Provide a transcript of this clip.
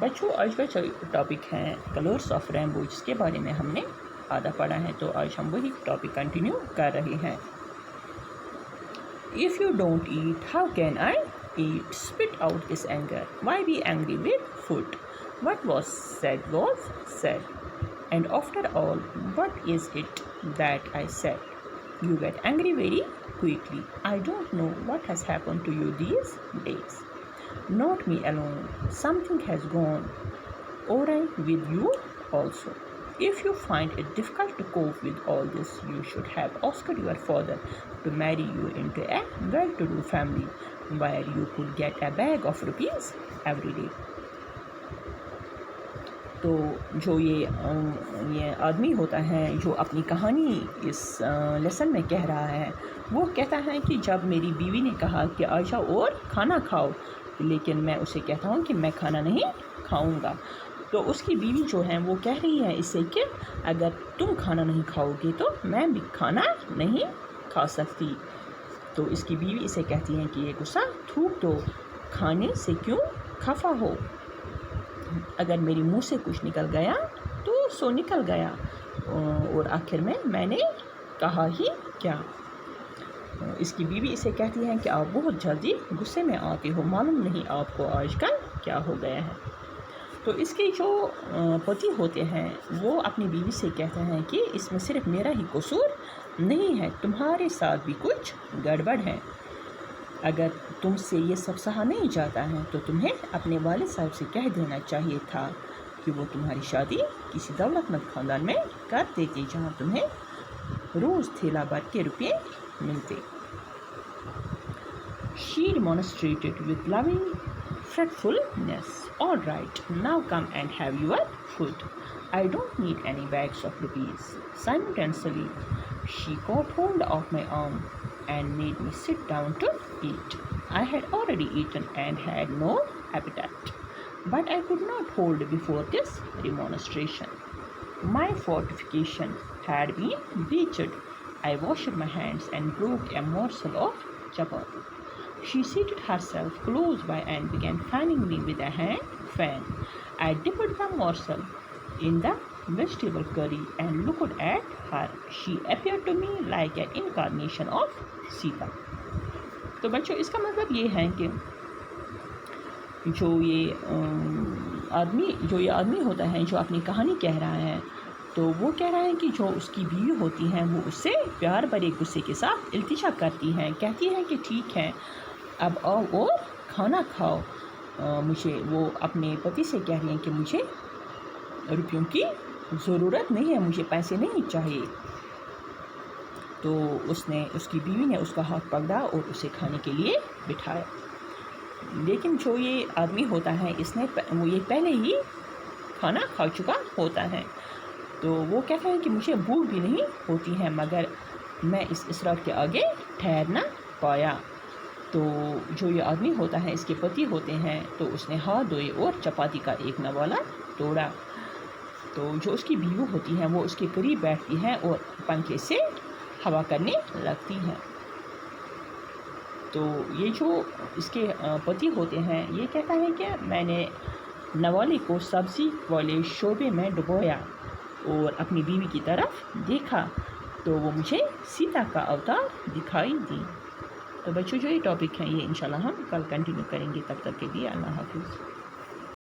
بچوں آج کا ٹاپک ہے کلرس آف رینبو، جس کے بارے میں ہم نے آدھا پڑھا ہے، تو آج ہم وہی ٹاپک کنٹینیو کر رہے ہیں۔ If you don't eat, how can I eat? Spit out this anger. Why be angry with food? What was said. And after all, what is it that I said? You get angry very quickly. I don't know what has happened to you these days. Not me alone. Something has gone awry with you also. If you find it difficult to cope with all this, you should have asked your father to marry you into a well-to-do family where you could get a bag of rupees every day. تو جو یہ آدمی ہوتا ہے جو اپنی کہانی اس lesson میں کہہ رہا ہے، وہ کہتا ہے کہ جب میری بیوی نے کہا کہ آ جاؤ اور کھانا کھاؤ، لیکن میں اسے کہتا ہوں کہ میں کھانا نہیں کھاؤں گا، تو اس کی بیوی جو ہے وہ کہہ رہی ہے اسے کہ اگر تم کھانا نہیں کھاؤ گے تو میں بھی کھانا نہیں کھا سکتی۔ تو اس کی بیوی اسے کہتی ہے کہ یہ غصہ تھوک دو، کھانے سے کیوں خفا ہو؟ اگر میری منہ سے کچھ نکل گیا تو سو نکل گیا، اور آخر میں نے کہا ہی کیا؟ اس کی بیوی اسے کہتی ہے کہ آپ بہت جلدی غصے میں آتے ہو، معلوم نہیں آپ کو آج کل کیا ہو گیا ہے۔ تو اس کے جو پتی ہوتے ہیں وہ اپنی بیوی سے کہتے ہیں کہ اس میں صرف میرا ہی قصور نہیں ہے، تمہارے ساتھ بھی کچھ گڑبڑ ہے۔ اگر تم سے یہ سب سہا نہیں جاتا ہے تو تمہیں اپنے والد صاحب سے کہہ دینا چاہیے تھا کہ وہ تمہاری شادی کسی دولت مند خاندان میں کر دیتے جہاں تمہیں روز تھیلا بھر کے روپے ملتے۔ She demonstrated with loving fretfulness. All right, now come and have your food. I don't need any bags of rupees. Simultaneously, she caught hold of my arm and made me sit down to eat. I had already eaten and had no appetite, but I could not hold before this remonstration. My fortification had been breached. I washed my hands and broke a morsel of chapati. She seated herself close by and began fanning me with a hand fan. I dipped the morsel in the vegetable curry and looked at her. She appeared to me like an incarnation of Sita. تو بچوں اس کا مطلب یہ ہے کہ جو یہ آدمی ہوتا ہے جو اپنی کہانی کہہ رہا ہے، تو وہ کہہ رہا ہے کہ جو اس کی بیوی ہوتی ہیں وہ اس سے پیار بھرے غصے کے ساتھ التجا کرتی ہیں، کہتی ہے کہ ٹھیک ہے اب آؤ اور کھانا کھاؤ۔ وہ اپنے پتی سے کہہ رہی ہیں کہ مجھے روپیوں کی ضرورت نہیں ہے، مجھے پیسے نہیں چاہیے۔ تو اس کی بیوی نے اس کا ہاتھ پکڑا اور اسے کھانے کے لیے بٹھایا، لیکن جو یہ آدمی ہوتا ہے وہ یہ پہلے ہی کھانا کھا چکا ہوتا ہے، تو وہ کہتا ہے کہ مجھے بھوک بھی نہیں ہوتی ہے، مگر میں اس اصرار کے آگے ٹھہر نہ پایا۔ تو جو یہ آدمی ہوتا ہے اس کے پتی ہوتے ہیں، تو اس نے ہاتھ دھوئے اور چپاتی کا ایک نوالا توڑا۔ تو جو اس کی بیوی ہوتی ہیں وہ اس کے قریب بیٹھتی ہیں اور پنکھے سے ہوا کرنے لگتی ہیں۔ تو یہ جو اس کے پتی ہوتے ہیں یہ کہتا ہے کہ میں نے نوالے کو سبزی والے شوربے میں ڈبویا اور اپنی بیوی کی طرف دیکھا تو وہ مجھے سیتا کا اوتار دکھائی دی۔ تو بچوں جو یہ ٹاپک ہے یہ انشاءاللہ ہم کل کنٹینیو کریں گے، تب تک کے لیے اللہ حافظ۔